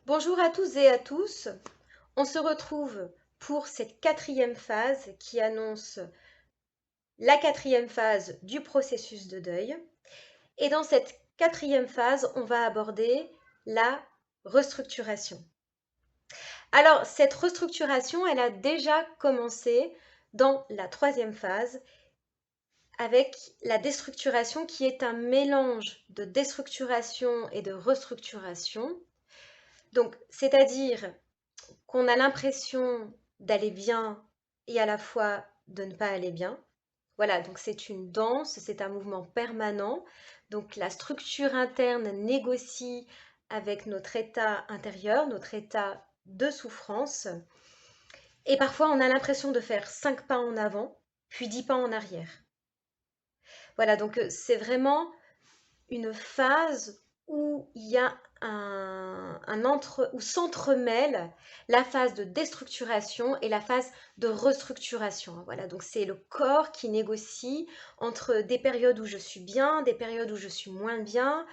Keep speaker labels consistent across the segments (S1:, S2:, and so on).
S1: Bonjour à tous et à tous. On se retrouve pour cette quatrième phase qui annonce la quatrième phase du processus de deuil. Et dans cette quatrième phase, on va aborder la restructuration. Alors, cette restructuration, elle a déjà commencé dans la troisième phase avec la déstructuration qui est un mélange de déstructuration et de restructuration. Donc, c'est-à-dire qu'on a l'impression d'aller bien et à la fois de ne pas aller bien. Voilà, donc c'est une danse, c'est un mouvement permanent. Donc la structure interne négocie avec notre état intérieur, notre état de souffrance. Et parfois, on a l'impression de faire 5 pas en avant, puis 10 pas en arrière. Voilà, donc c'est vraiment une phase où il y a où s'entremêlent la phase de déstructuration et la phase de restructuration. Voilà, donc c'est le corps qui négocie entre des périodes où je suis bien, des périodes où je suis moins bien.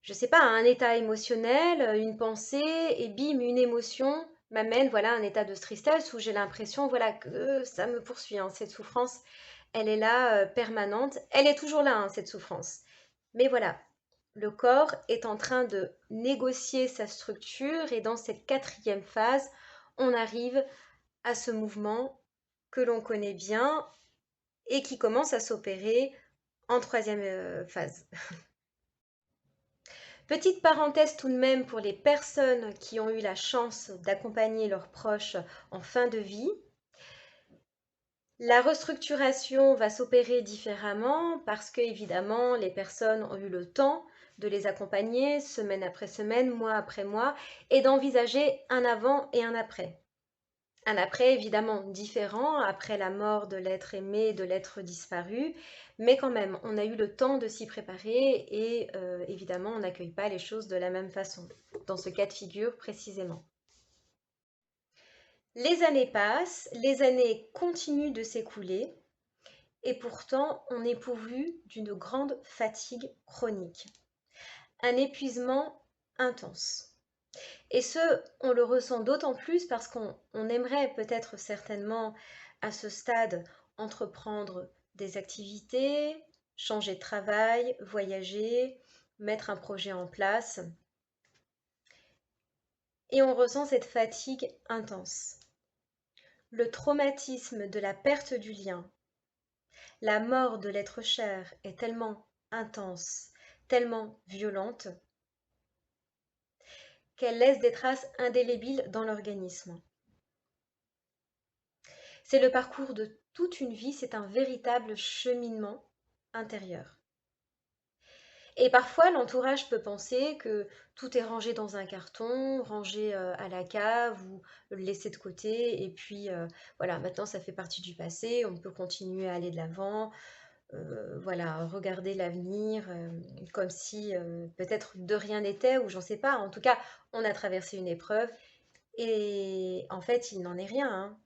S1: Je sais pas, un état émotionnel, une pensée, et bim, une émotion m'amène voilà un état de tristesse où j'ai l'impression voilà que ça me poursuit. Hein, cette souffrance, elle est là permanente. Elle est toujours là, hein, cette souffrance. Mais voilà, le corps est en train de négocier sa structure et dans cette quatrième phase, on arrive à ce mouvement que l'on connaît bien et qui commence à s'opérer en troisième phase. Petite parenthèse tout de même pour les personnes qui ont eu la chance d'accompagner leurs proches en fin de vie. La restructuration va s'opérer différemment parce que évidemment les personnes ont eu le temps de les accompagner semaine après semaine, mois après mois, et d'envisager un avant et un après. Un après évidemment différent, après la mort de l'être aimé, de l'être disparu, mais quand même, on a eu le temps de s'y préparer et évidemment, on n'accueille pas les choses de la même façon, dans ce cas de figure précisément. Les années passent, les années continuent de s'écouler, et pourtant on est pourvu d'une grande fatigue chronique, un épuisement intense. Et ce, on le ressent d'autant plus parce qu'on aimerait peut-être certainement à ce stade entreprendre des activités, changer de travail, voyager, mettre un projet en place. Et on ressent cette fatigue intense. Le traumatisme de la perte du lien, la mort de l'être cher est tellement intense, tellement violente, qu'elle laisse des traces indélébiles dans l'organisme. C'est le parcours de toute une vie, c'est un véritable cheminement intérieur. Et parfois, l'entourage peut penser que tout est rangé dans un carton, rangé à la cave ou laissé de côté. Et puis, voilà, maintenant, ça fait partie du passé, on peut continuer à aller de l'avant, voilà, regarder l'avenir comme si peut-être de rien n'était, ou j'en sais pas. En tout cas, on a traversé une épreuve et en fait, il n'en est rien. Hein.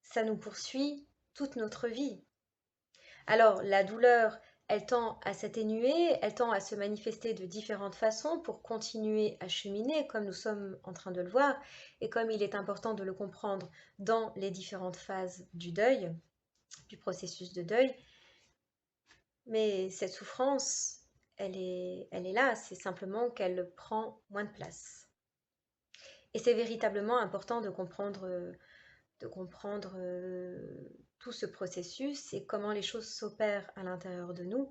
S1: Ça nous poursuit toute notre vie. Alors, la douleur, elle tend à s'atténuer, elle tend à se manifester de différentes façons pour continuer à cheminer, comme nous sommes en train de le voir, et comme il est important de le comprendre dans les différentes phases du deuil, du processus de deuil. Mais cette souffrance, elle est là, c'est simplement qu'elle prend moins de place. Et c'est véritablement important de comprendre tout ce processus et comment les choses s'opèrent à l'intérieur de nous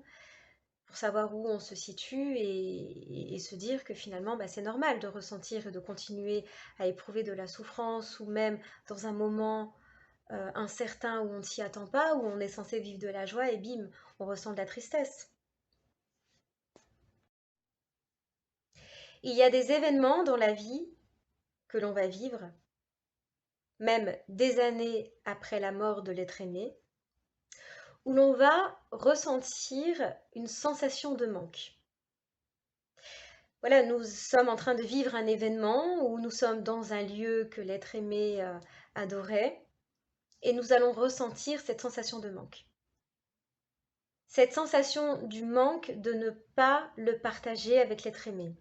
S1: pour savoir où on se situe et se dire que finalement bah, c'est normal de ressentir et de continuer à éprouver de la souffrance ou même dans un moment incertain où on ne s'y attend pas, où on est censé vivre de la joie et bim, on ressent de la tristesse. Il y a des événements dans la vie que l'on va vivre, même des années après la mort de l'être aimé, où l'on va ressentir une sensation de manque. Voilà, nous sommes en train de vivre un événement où nous sommes dans un lieu que l'être aimé adorait et nous allons ressentir cette sensation de manque. Cette sensation du manque de ne pas le partager avec l'être aimé.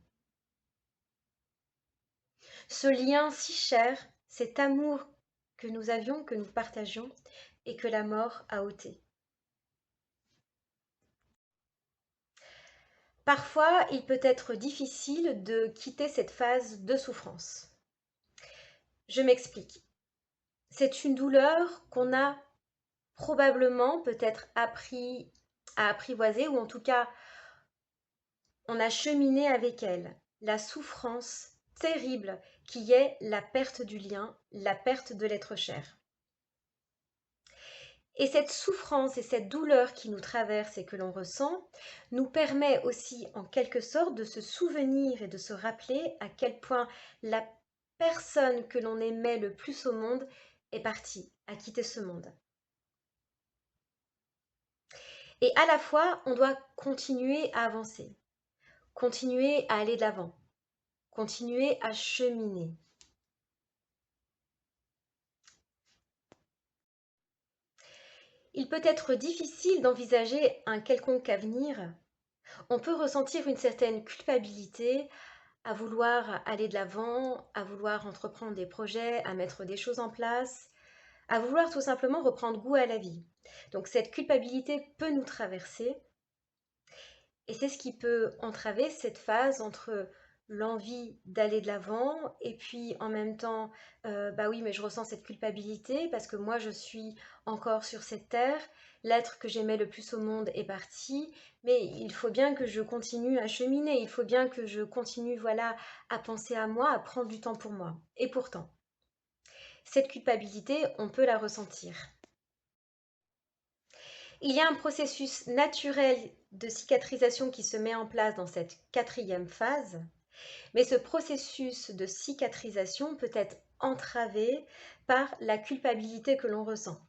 S1: ce lien si cher, cet amour que nous avions, que nous partagions, et que la mort a ôté. Parfois, il peut être difficile de quitter cette phase de souffrance. Je m'explique. C'est une douleur qu'on a probablement peut-être appris à apprivoiser, ou en tout cas, on a cheminé avec elle. La souffrance terrible qui est la perte du lien, la perte de l'être cher. Et cette souffrance et cette douleur qui nous traverse et que l'on ressent nous permet aussi en quelque sorte de se souvenir et de se rappeler à quel point la personne que l'on aimait le plus au monde est partie, a quitté ce monde. Et à la fois, on doit continuer à avancer, continuer à aller de l'avant, continuer à cheminer. Il peut être difficile d'envisager un quelconque avenir. On peut ressentir une certaine culpabilité à vouloir aller de l'avant, à vouloir entreprendre des projets, à mettre des choses en place, à vouloir tout simplement reprendre goût à la vie. Donc cette culpabilité peut nous traverser et c'est ce qui peut entraver cette phase entre l'envie d'aller de l'avant et puis en même temps, bah oui, mais je ressens cette culpabilité parce que moi je suis encore sur cette terre, l'être que j'aimais le plus au monde est parti, mais il faut bien que je continue à cheminer, il faut bien que je continue, voilà, à penser à moi, à prendre du temps pour moi. Et pourtant, cette culpabilité, on peut la ressentir. Il y a un processus naturel de cicatrisation qui se met en place dans cette quatrième phase, mais ce processus de cicatrisation peut être entravé par la culpabilité que l'on ressent.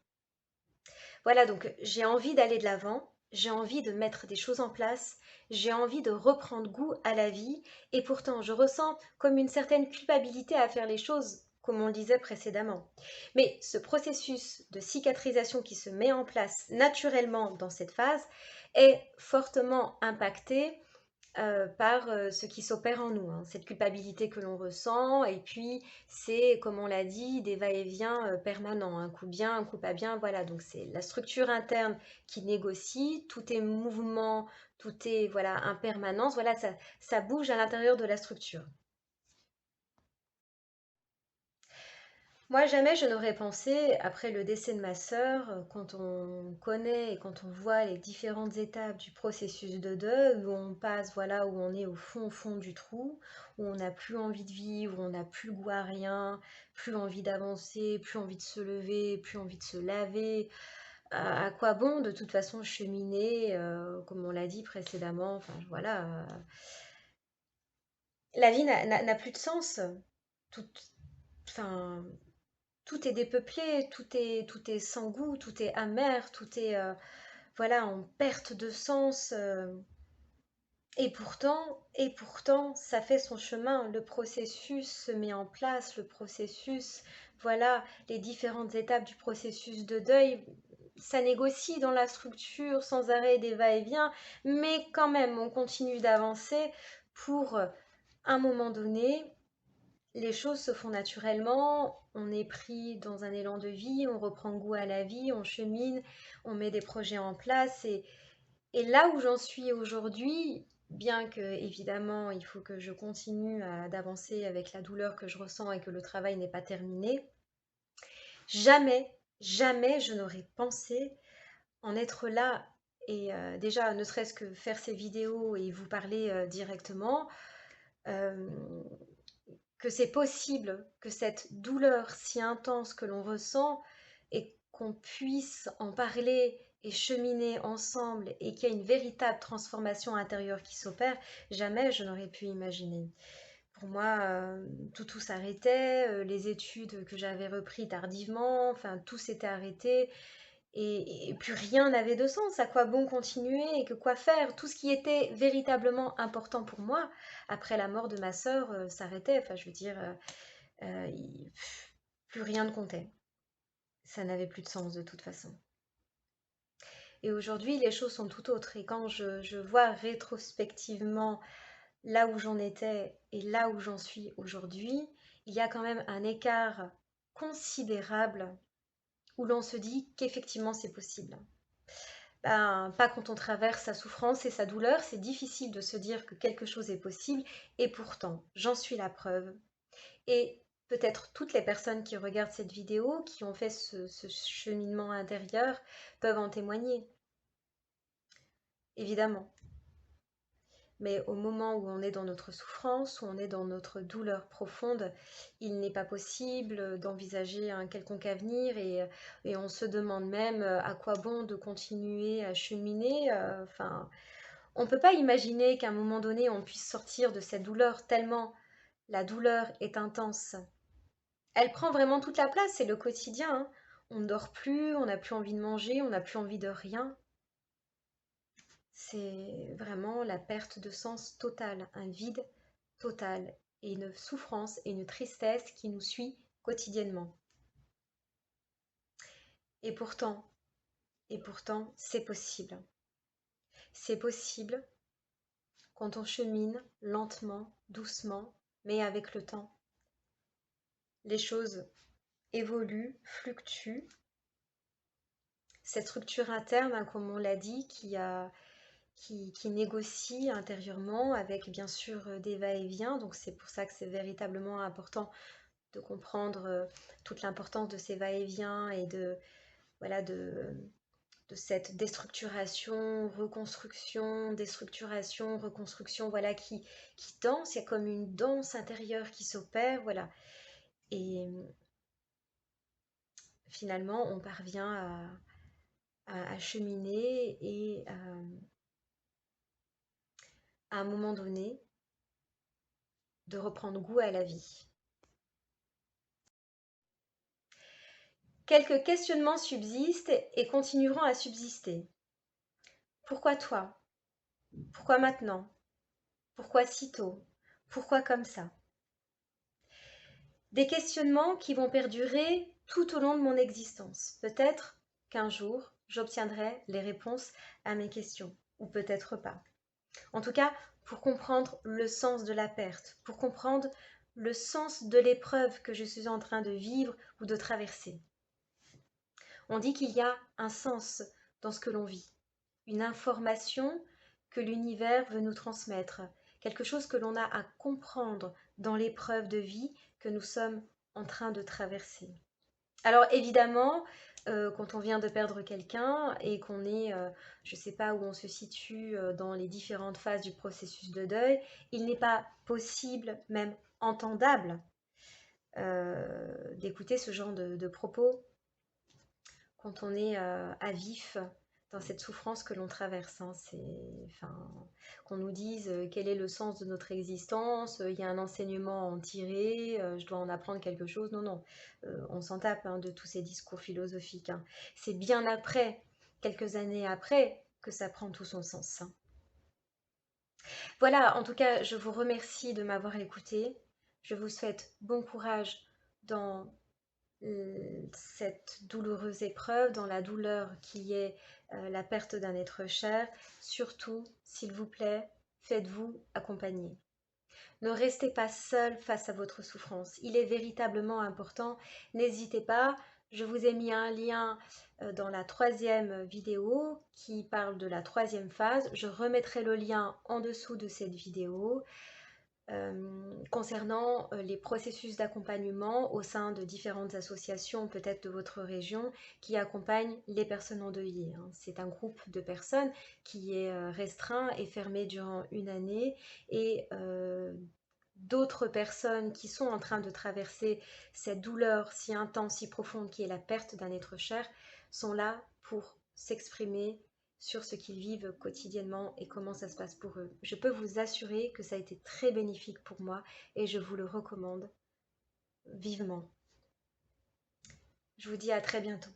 S1: Voilà, donc j'ai envie d'aller de l'avant, j'ai envie de mettre des choses en place, j'ai envie de reprendre goût à la vie, et pourtant je ressens comme une certaine culpabilité à faire les choses comme on le disait précédemment. Mais ce processus de cicatrisation qui se met en place naturellement dans cette phase est fortement impacté par ce qui s'opère en nous, hein, cette culpabilité que l'on ressent, et puis c'est, comme on l'a dit, des va-et-vient permanents, un coup bien, un coup pas bien, voilà, donc c'est la structure interne qui négocie, tout est mouvement, tout est, voilà, impermanence, voilà, ça bouge à l'intérieur de la structure. Moi, jamais je n'aurais pensé, après le décès de ma sœur, quand on connaît et quand on voit les différentes étapes du processus de deuil, où on passe, voilà, où on est au fond du trou, où on n'a plus envie de vivre, où on n'a plus goût à rien, plus envie d'avancer, plus envie de se lever, plus envie de se laver. À quoi bon, de toute façon, cheminer, comme on l'a dit précédemment, enfin voilà, la vie n'a plus de sens. Tout, enfin, tout est dépeuplé, tout est sans goût, tout est amer, tout est voilà, en perte de sens. Et pourtant, ça fait son chemin. Le processus se met en place, le processus, voilà, les différentes étapes du processus de deuil, ça négocie dans la structure sans arrêt des va-et-vient, mais quand même, on continue d'avancer pour, un moment donné, les choses se font naturellement, on est pris dans un élan de vie, on reprend goût à la vie, on chemine, on met des projets en place et là où j'en suis aujourd'hui, bien que évidemment il faut que je continue d'avancer avec la douleur que je ressens et que le travail n'est pas terminé, jamais, jamais je n'aurais pensé en être là et déjà ne serait-ce que faire ces vidéos et vous parler directement. euh, que c'est possible que cette douleur si intense que l'on ressent et qu'on puisse en parler et cheminer ensemble et qu'il y a une véritable transformation intérieure qui s'opère, jamais je n'aurais pu imaginer. Pour moi, tout s'arrêtait, les études que j'avais repris tardivement, enfin tout s'était arrêté et plus rien n'avait de sens. À quoi bon continuer et que quoi faire? Tout ce qui était véritablement important pour moi après la mort de ma sœur s'arrêtait. Enfin, je veux dire, plus rien ne comptait. Ça n'avait plus de sens de toute façon. Et aujourd'hui, les choses sont tout autres. Et quand je vois rétrospectivement là où j'en étais et là où j'en suis aujourd'hui, il y a quand même un écart considérable où l'on se dit qu'effectivement c'est possible. Ben, pas quand on traverse sa souffrance et sa douleur, c'est difficile de se dire que quelque chose est possible, et pourtant, j'en suis la preuve. Et peut-être toutes les personnes qui regardent cette vidéo, qui ont fait ce cheminement intérieur, peuvent en témoigner, évidemment. Mais au moment où on est dans notre souffrance, où on est dans notre douleur profonde, il n'est pas possible d'envisager un quelconque avenir, et on se demande même à quoi bon de continuer à cheminer. Enfin, on ne peut pas imaginer qu'à un moment donné, on puisse sortir de cette douleur tellement la douleur est intense. Elle prend vraiment toute la place, c'est le quotidien, hein. On ne dort plus, on n'a plus envie de manger, on n'a plus envie de rien. C'est vraiment la perte de sens totale, un vide total et une souffrance et une tristesse qui nous suit quotidiennement. Et pourtant, c'est possible. C'est possible quand on chemine lentement, doucement, mais avec le temps. Les choses évoluent, fluctuent. Cette structure interne, hein, comme on l'a dit, qui négocie intérieurement avec bien sûr des va-et-vient. Donc c'est pour ça que c'est véritablement important de comprendre toute l'importance de ces va-et-vient et voilà, de cette déstructuration, reconstruction, déstructuration, reconstruction, voilà, qui danse. Il y a comme une danse intérieure qui s'opère, voilà. Et finalement, on parvient à cheminer et à un moment donné, de reprendre goût à la vie. Quelques questionnements subsistent et continueront à subsister. Pourquoi toi? Pourquoi maintenant? Pourquoi si tôt? Pourquoi comme ça? Des questionnements qui vont perdurer tout au long de mon existence. Peut-être qu'un jour, j'obtiendrai les réponses à mes questions, ou peut-être pas. En tout cas, pour comprendre le sens de la perte, pour comprendre le sens de l'épreuve que je suis en train de vivre ou de traverser. On dit qu'il y a un sens dans ce que l'on vit, une information que l'univers veut nous transmettre, quelque chose que l'on a à comprendre dans l'épreuve de vie que nous sommes en train de traverser. Alors évidemment, quand on vient de perdre quelqu'un et qu'on est, je ne sais pas où on se situe dans les différentes phases du processus de deuil, il n'est pas possible, même entendable, d'écouter ce genre de propos quand on est à vif dans cette souffrance que l'on traverse. Hein. Qu'on nous dise quel est le sens de notre existence, il y a un enseignement à en tirer, je dois en apprendre quelque chose. Non, non, on s'en tape hein, de tous ces discours philosophiques. Hein. C'est bien après, quelques années après, que ça prend tout son sens. Hein. Voilà, en tout cas, je vous remercie de m'avoir écouté. Je vous souhaite bon courage dans cette douloureuse épreuve, dans la douleur qui est la perte d'un être cher. Surtout, s'il vous plaît, faites-vous accompagner. Ne restez pas seul face à votre souffrance. Il est véritablement important. N'hésitez pas. Je vous ai mis un lien dans la 3e vidéo qui parle de la 3e phase. Je remettrai le lien en dessous de cette vidéo. Concernant les processus d'accompagnement au sein de différentes associations, peut-être de votre région, qui accompagnent les personnes endeuillées. Hein. C'est un groupe de personnes qui est restreint et fermé durant une année, et d'autres personnes qui sont en train de traverser cette douleur si intense, si profonde qui est la perte d'un être cher, sont là pour s'exprimer sur ce qu'ils vivent quotidiennement et comment ça se passe pour eux. Je peux vous assurer que ça a été très bénéfique pour moi et je vous le recommande vivement. Je vous dis à très bientôt.